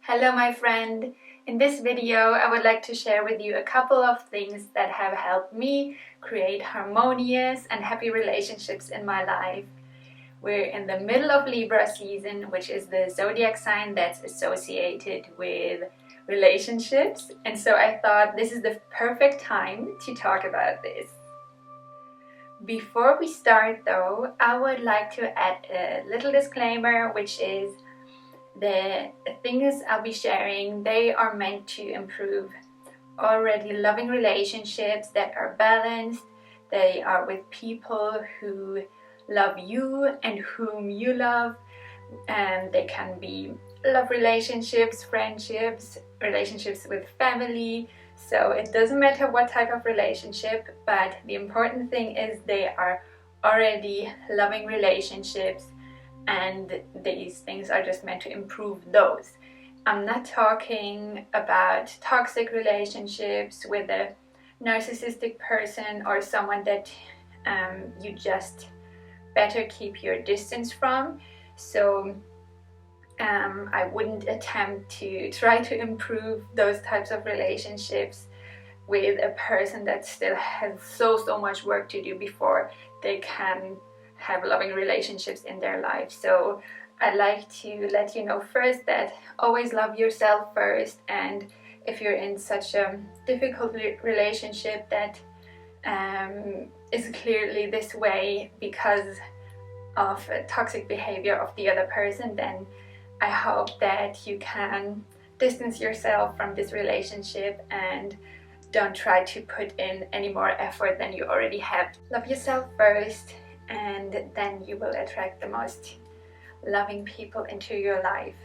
Hello my friend! In this video I would like to share with you a couple of things that have helped me create harmonious and happy relationships in my life. We're in the middle of Libra season, which is the zodiac sign that's associated with relationships, and so I thought this is the perfect time to talk about this. Before we start though, I would like to add a little disclaimer, which is the things I'll be sharing, they are meant to improve already loving relationships that are balanced. They are with people who love you and whom you love, and they can be love relationships, friendships, relationships with family. So it doesn't matter what type of relationship, but the important thing is they are already loving relationships, and these things are just meant to improve those. I'm not talking about toxic relationships with a narcissistic person or someone that you just better keep your distance from. So I wouldn't attempt to try to improve those types of relationships with a person that still has so much work to do before they can have loving relationships in their life. So I'd like to let you know first that always love yourself first, and if you're in such a difficult relationship that is clearly this way because of toxic behavior of the other person, then I hope that you can distance yourself from this relationship and don't try to put in any more effort than you already have. Love yourself first, and then you will attract the most loving people into your life.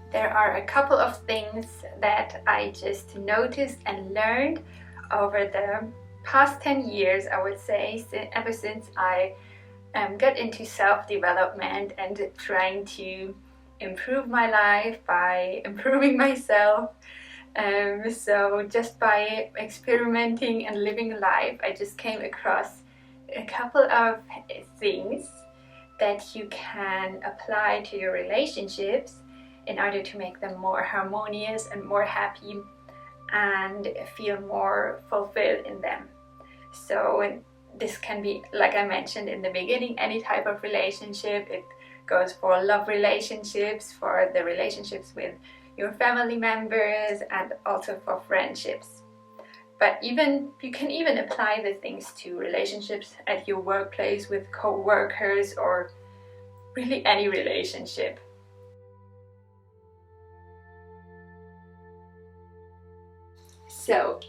There are a couple of things that I just noticed and learned over the past 10 years, I would say, ever since I got into self-development and trying to improve my life by improving myself. So just by experimenting and living life, I just came across a couple of things that you can apply to your relationships in order to make them more harmonious and more happy and feel more fulfilled in them. So this can be, like I mentioned in the beginning, any type of relationship. It goes for love relationships, for the relationships with your family members, and also for friendships. But you can even apply the things to relationships at your workplace with co-workers, or really any relationship. So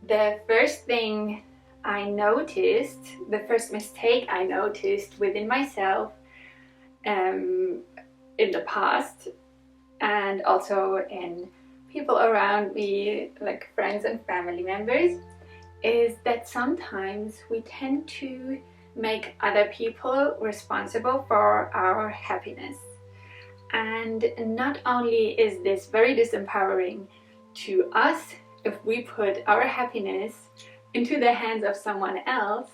the first thing I noticed, the first mistake I noticed within myself in the past, and also in people around me, like friends and family members, is that sometimes we tend to make other people responsible for our happiness. And not only is this very disempowering to us if we put our happiness into the hands of someone else,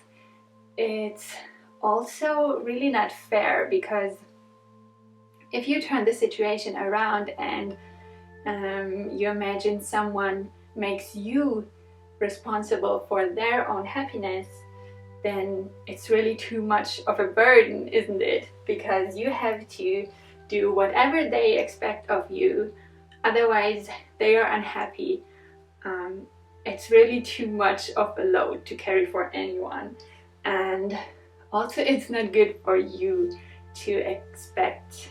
it's also really not fair, because if you turn the situation around and you imagine someone makes you responsible for their own happiness, then it's really too much of a burden, isn't it? Because you have to do whatever they expect of you, otherwise they are unhappy. It's really too much of a load to carry for anyone, and also it's not good for you to expect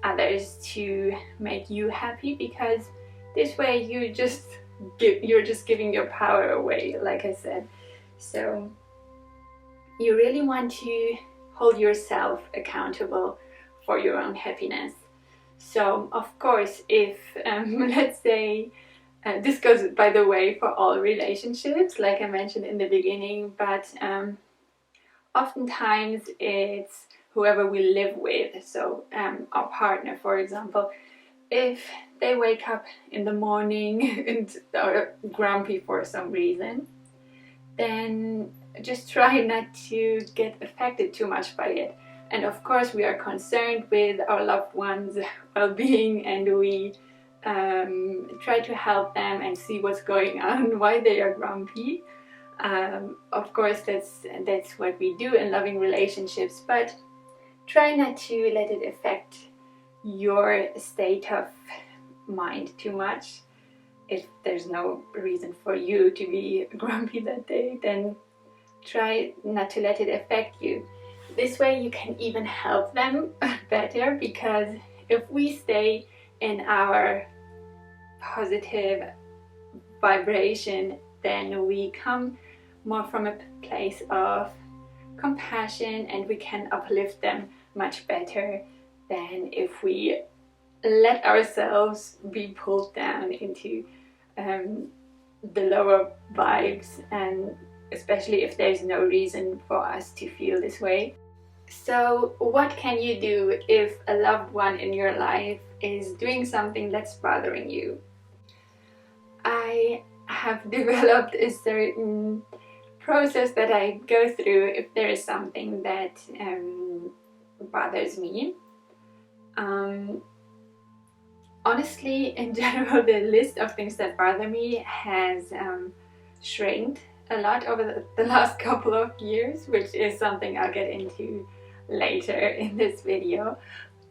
others to make you happy, because this way you're just giving your power away, like I said. So you really want to hold yourself accountable for your own happiness. So of course, if let's say this goes, by the way, for all relationships, like I mentioned in the beginning, but oftentimes it's whoever we live with. So our partner, for example, if they wake up in the morning and are grumpy for some reason, then just try not to get affected too much by it. And of course we are concerned with our loved ones' well-being, and we try to help them and see what's going on, why they are grumpy. Of course that's what we do in loving relationships, but try not to let it affect your state of mind too much. If there's no reason for you to be grumpy that day, then try not to let it affect you. This way you can even help them better, because if we stay in our positive vibration, then we come more from a place of compassion, and we can uplift them much better than if we let ourselves be pulled down into the lower vibes, and especially if there's no reason for us to feel this way. So what can you do if a loved one in your life is doing something that's bothering you? I have developed a certain process that I go through if there is something that bothers me. Honestly, in general, the list of things that bother me has shrinked a lot over the last couple of years, which is something I'll get into later in this video.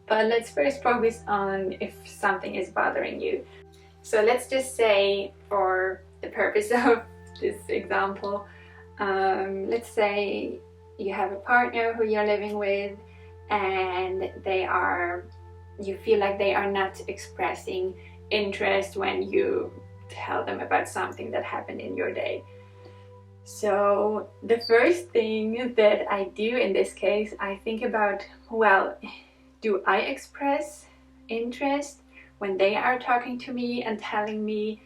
But let's first focus on if something is bothering you. So let's just say, for the purpose of this example, let's say you have a partner who you're living with, and you feel like they are not expressing interest when you tell them about something that happened in your day. So the first thing that I do in this case, I think about, well, do I express interest when they are talking to me and telling me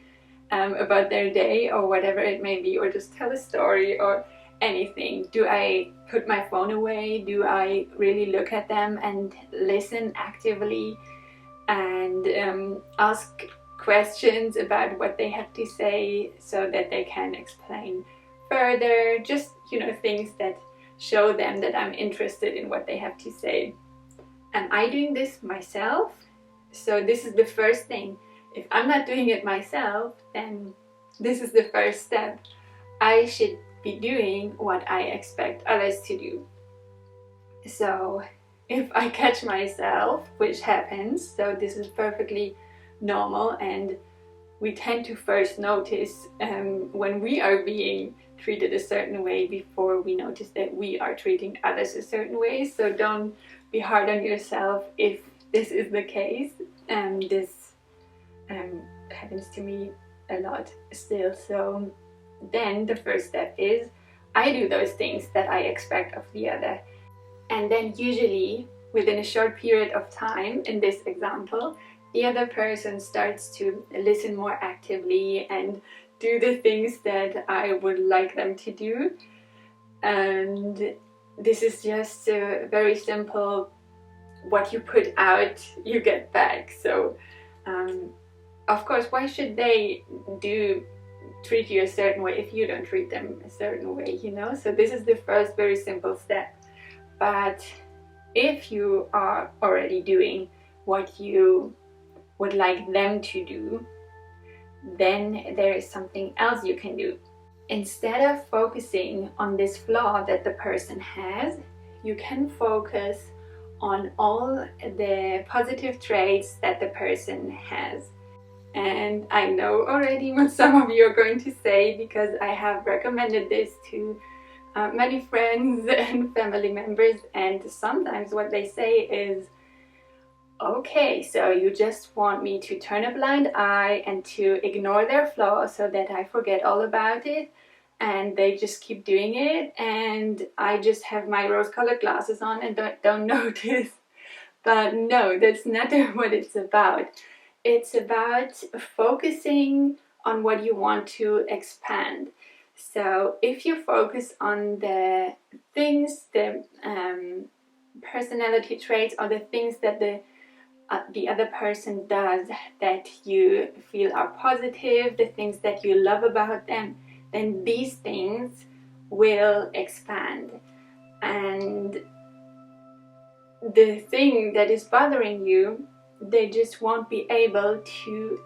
about their day or whatever it may be, or just tell a story or anything? Do I put my phone away? Do I really look at them and listen actively and ask questions about what they have to say so that they can explain further? Just, things that show them that I'm interested in what they have to say. Am I doing this myself? So this is the first thing. If I'm not doing it myself, then this is the first step. I should be doing what I expect others to do. So if I catch myself, which happens, so this is perfectly normal, and we tend to first notice when we are being treated a certain way before we notice that we are treating others a certain way. So don't be hard on yourself if this is the case. This happens to me a lot still. So then the first step is I do those things that I expect of the other. And then usually within a short period of time, in this example, the other person starts to listen more actively and do the things that I would like them to do. And this is just very simple. What you put out, you get back. So of course, why should they treat you a certain way if you don't treat them a certain way, So this is the first very simple step. But if you are already doing what you would like them to do, then there is something else you can do. Instead of focusing on this flaw that the person has, you can focus on all the positive traits that the person has. And I know already what some of you are going to say, because I have recommended this to many friends and family members, and sometimes what they say is, okay, so you just want me to turn a blind eye and to ignore their flaws so that I forget all about it, and they just keep doing it, and I just have my rose-colored glasses on and don't notice. But no, that's not what it's about. It's about focusing on what you want to expand. So if you focus on the things, the personality traits, or the things that the other person does that you feel are positive, the things that you love about them, then these things will expand. And the thing that is bothering you, they just won't be able to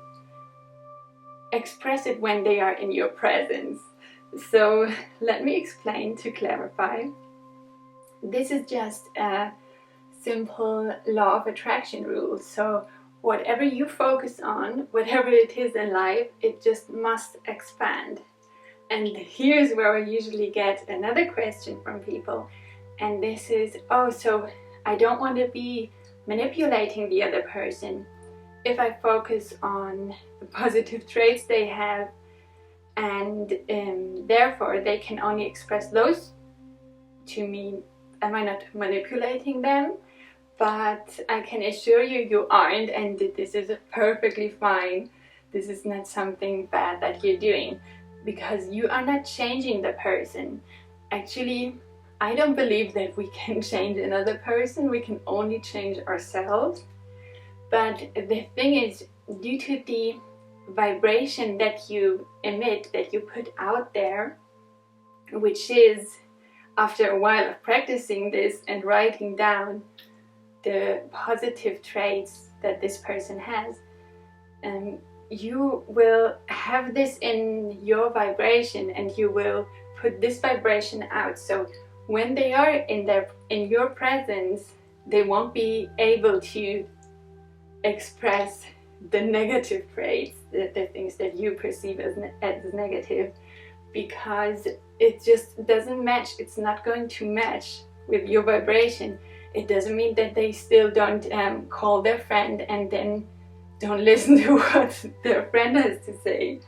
express it when they are in your presence. So let me explain to clarify. This is just a simple law of attraction rule. So whatever you focus on, whatever it is in life, it just must expand. And here's where I usually get another question from people, and this is, oh, so I don't want to be manipulating the other person. If I focus on the positive traits they have, and therefore they can only express those to me, am I not manipulating them? But I can assure you, you aren't, and this is perfectly fine. This is not something bad that you're doing, because you are not changing the person. Actually, I don't believe that we can change another person. We can only change ourselves. But the thing is, due to the vibration that you emit, that you put out there, which is, after a while of practicing this and writing down the positive traits that this person has, you will have this in your vibration, and you will put this vibration out. So when they are in your presence, they won't be able to express the negative traits, the things that you perceive as negative, because it just doesn't match. It's not going to match with your vibration. It doesn't mean that they still don't call their friend and then don't listen to what their friend has to say.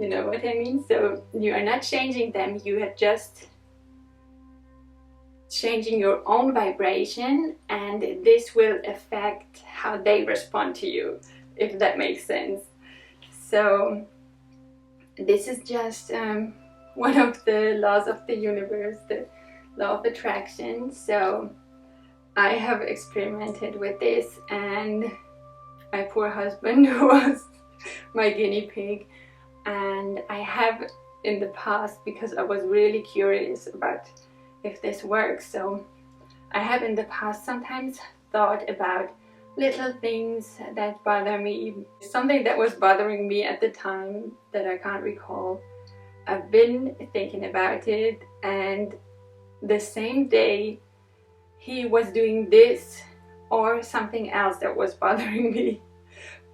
You know what I mean? So you are not changing them, you are just changing your own vibration, and this will affect how they respond to you, if that makes sense. So this is just one of the laws of the universe, the law of attraction. So I have experimented with this, and my poor husband was my guinea pig, and I have in the past, because I was really curious about if this works, so I have in the past sometimes thought about little things that bother me, something that was bothering me at the time that I can't recall. I've been thinking about it, and the same day he was doing this or something else that was bothering me.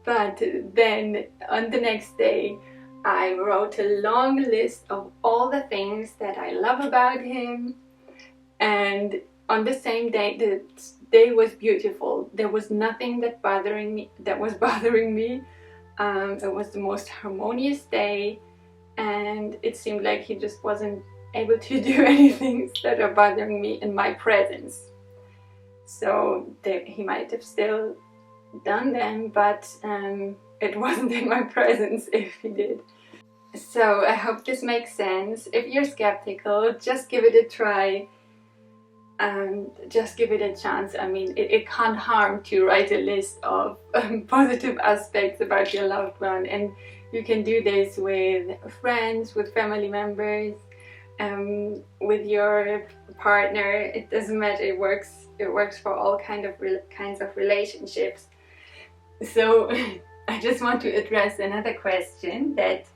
But then on the next day, I wrote a long list of all the things that I love about him. And on the same day, the day was beautiful. There was nothing that was bothering me. It was the most harmonious day, and it seemed like he just wasn't able to do anything that are bothering me in my presence. So he might have still done them, but it wasn't in my presence if he did. So I hope this makes sense. If you're skeptical, just give it a try. Just give it a chance. I mean, it can't harm to write a list of positive aspects about your loved one, and you can do this with friends, with family members, with your partner. It doesn't matter. It works for all kinds of relationships. So I just want to address another question that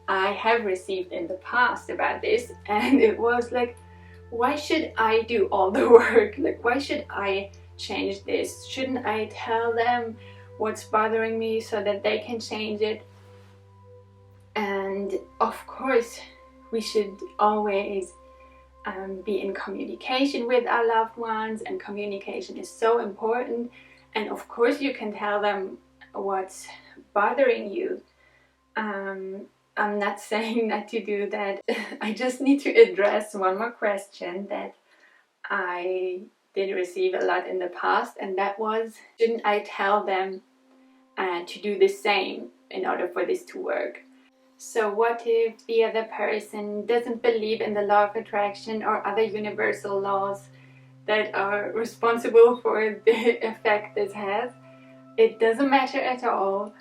I have received in the past about this, and it was like, why should I do all the work? Like, why should I change this? Shouldn't I tell them what's bothering me so that they can change it? And of course, we should always be in communication with our loved ones, and communication is so important. And of course, you can tell them what's bothering you. I'm not saying not to do that. I just need to address one more question that I did receive a lot in the past, and that was, shouldn't I tell them to do the same in order for this to work? So what if the other person doesn't believe in the law of attraction or other universal laws that are responsible for the effect this has? It doesn't matter at all.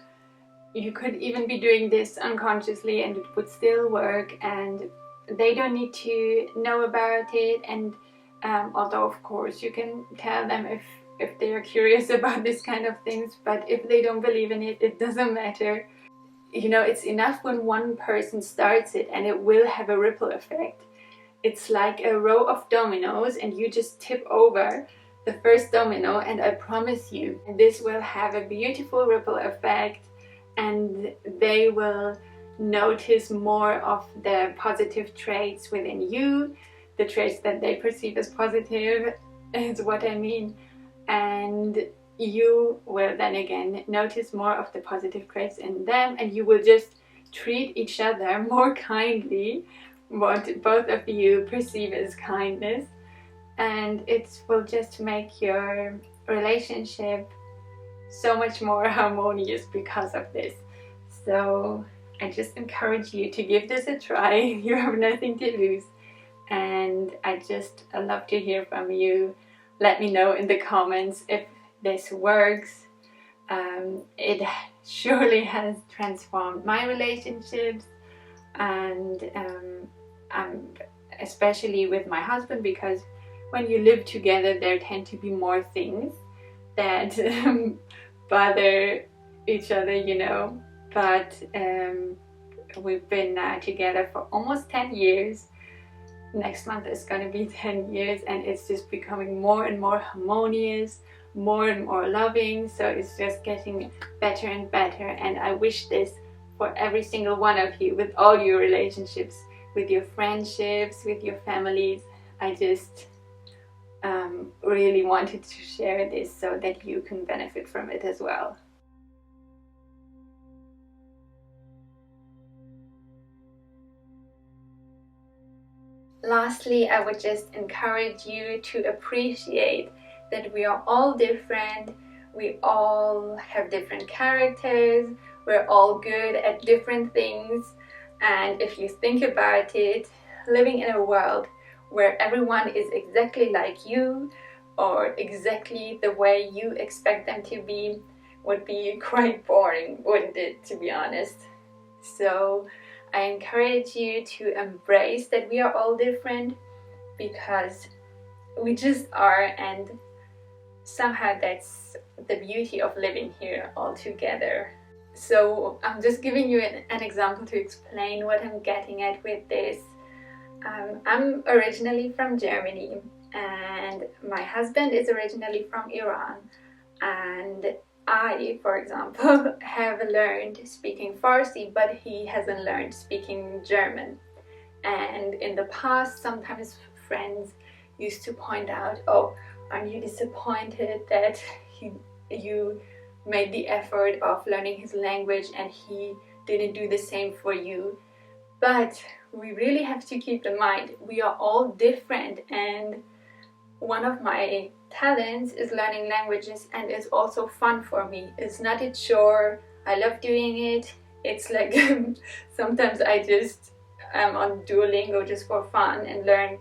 You could even be doing this unconsciously and it would still work, and they don't need to know about it. And although of course you can tell them if they are curious about this kind of things, but if they don't believe in it, it doesn't matter. You know, it's enough when one person starts it and it will have a ripple effect. It's like a row of dominoes and you just tip over the first domino, and I promise you this will have a beautiful ripple effect, and they will notice more of the positive traits within you, the traits that they perceive as positive is what I mean, and you will then again notice more of the positive traits in them, and you will just treat each other more kindly, what both of you perceive as kindness, and it will just make your relationship so much more harmonious because of this. So I just encourage you to give this a try. You have nothing to lose, and I just love to hear from you. Let me know in the comments if this works. It surely has transformed my relationships, and especially with my husband, because when you live together there tend to be more things that bother each other, you know. But we've been together for almost 10 years. Next month is going to be 10 years, and it's just becoming more and more harmonious, more and more loving. So it's just getting better and better, and I wish this for every single one of you, with all your relationships, with your friendships, with your families. I just really wanted to share this so that you can benefit from it as well. Lastly, I would just encourage you to appreciate that we are all different, we all have different characters, we're all good at different things, and if you think about it, living in a world where everyone is exactly like you or exactly the way you expect them to be would be quite boring, wouldn't it, to be honest? So I encourage you to embrace that we are all different, because we just are, and somehow that's the beauty of living here all together. So I'm just giving you an example to explain what I'm getting at with this. I'm originally from Germany, and my husband is originally from Iran, and I, for example, have learned speaking Farsi, but he hasn't learned speaking German. And in the past, sometimes friends used to point out, oh, aren't you disappointed that you made the effort of learning his language and he didn't do the same for you? But we really have to keep in mind, we are all different, and one of my talents is learning languages, and it's also fun for me. It's not a chore. I love doing it. It's like sometimes I just am on Duolingo just for fun and learn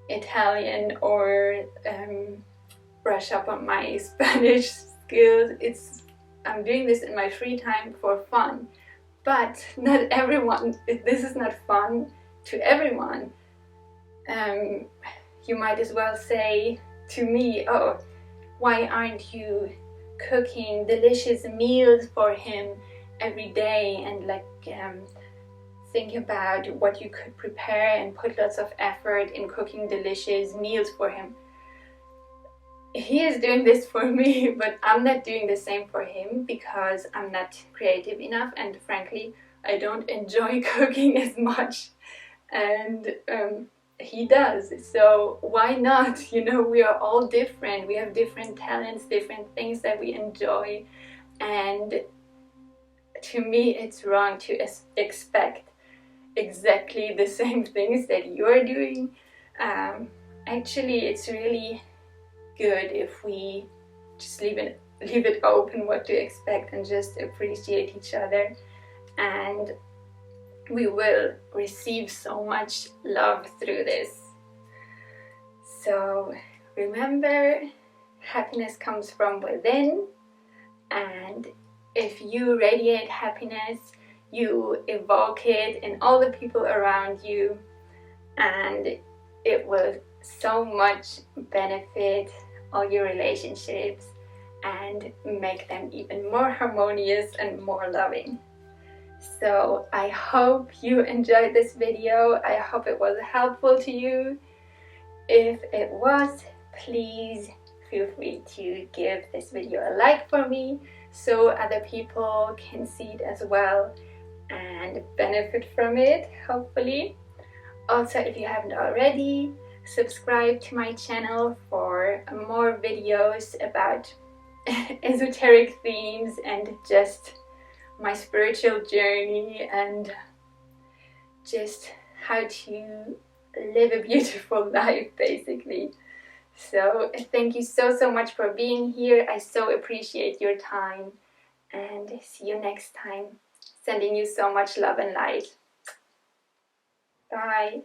Italian or brush up on my Spanish skills. I'm doing this in my free time for fun. But not everyone, this is not fun to everyone. You might as well say to me, oh, why aren't you cooking delicious meals for him every day, and like think about what you could prepare and put lots of effort in cooking delicious meals for him. He is doing this for me, but I'm not doing the same for him because I'm not creative enough, and frankly I don't enjoy cooking as much, and he does. So why not? You know, we are all different. We have different talents, different things that we enjoy, and to me it's wrong to expect exactly the same things that you're doing. Actually, it's really good if we just leave it open what to expect and just appreciate each other, and we will receive so much love through this. So remember, happiness comes from within, and if you radiate happiness, you evoke it in all the people around you, and it will so much benefit all your relationships and make them even more harmonious and more loving. So I hope you enjoyed this video. I hope it was helpful to you. If it was, please feel free to give this video a like for me so other people can see it as well and benefit from it, hopefully. Also, if you haven't already, subscribe to my channel for more videos about esoteric themes and just my spiritual journey and just how to live a beautiful life, basically. So thank you so much for being here. I so appreciate your time, and see you next time. Sending you so much love and light. Bye.